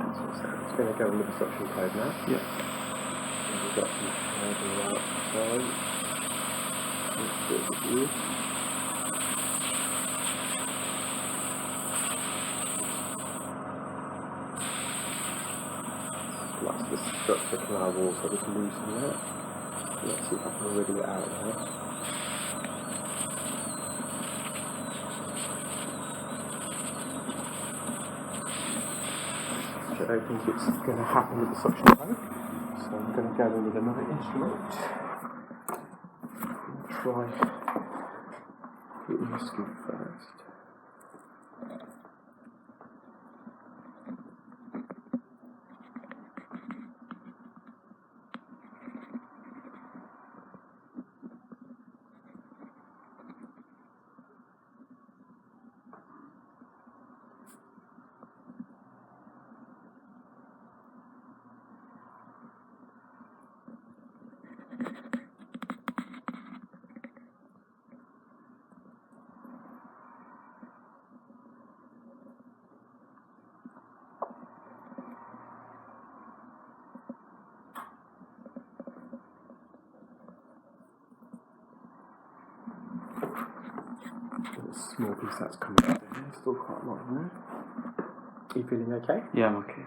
It's going to go with the suction code now. Yeah. And we've got some hairs on the outside. Let's do it with you. That's the canal wall, so just loosen that. Let's see if I can wriggle it out now. I don't think it's going to happen with the suction code, so I'm going to go in with another instrument. Try hitting the scoop first. Small piece that's coming out there, still quite a lot in there. Are you feeling okay? Yeah, I'm okay.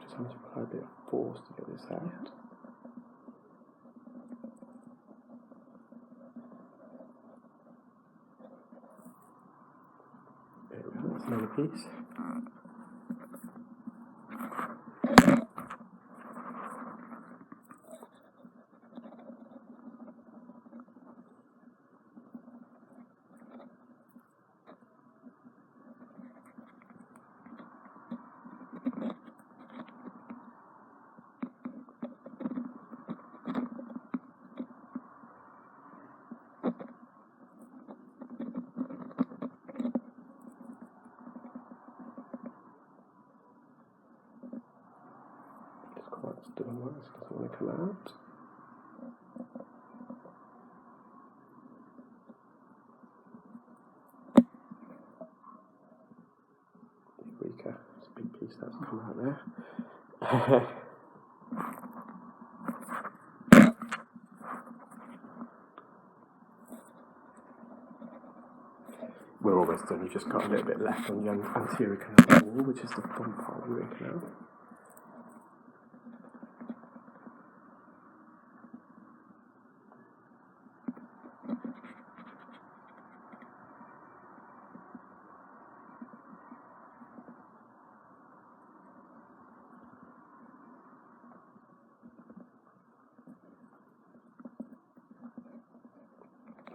Just having to apply a bit of force to get this out. There we go, that's another piece. Still on wax, doesn't want to come out. Weaker, it's a big piece that's come out there. We're almost done, you've just got a little bit left on the anterior canal wall, which is the front part of the ear canal.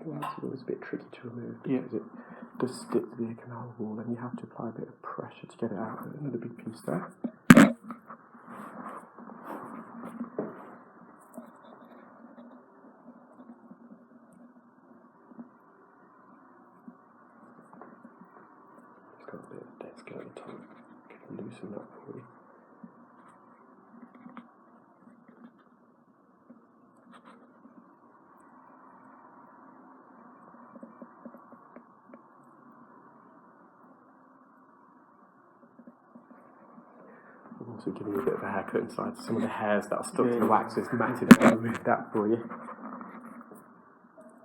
Wax is always a bit tricky to remove because it does stick to the ear canal wall, and you have to apply a bit of pressure to get it out. Another big piece there. It's got a bit of dead skin at the top. I can loosen that for you. Also giving you a bit of a haircut inside. Some of the hairs that are stuck to the wax is matted. I'll remove that for you.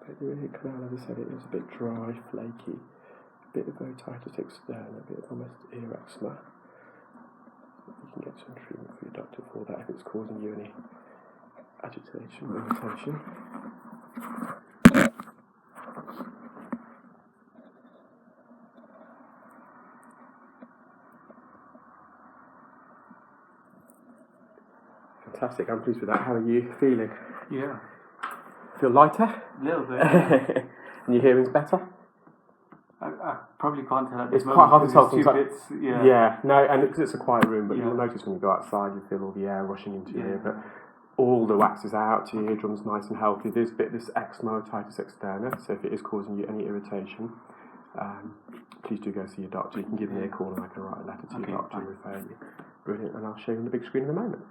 But your ear canal, as I said, it is a bit dry, flaky, a bit of otitis externa, a bit of almost ear eczema. You can get some treatment for your doctor for that if it's causing you any agitation or irritation. Fantastic, I'm pleased with that. How are you feeling? Yeah. Feel lighter? A little bit. And your hearing's better? I probably can't tell at this It's moment. quite hard to tell Bits, yeah, no, and because it's a quiet room, but you'll notice when you go outside, you feel all the air rushing into your ear. But all the wax is out, your eardrum's nice and healthy. There's a bit of this eczema, otitis externa, so if it is causing you any irritation, please do go see your doctor. You can give me a call and I can write a letter to your doctor and refer you. Brilliant, and I'll show you on the big screen in a moment.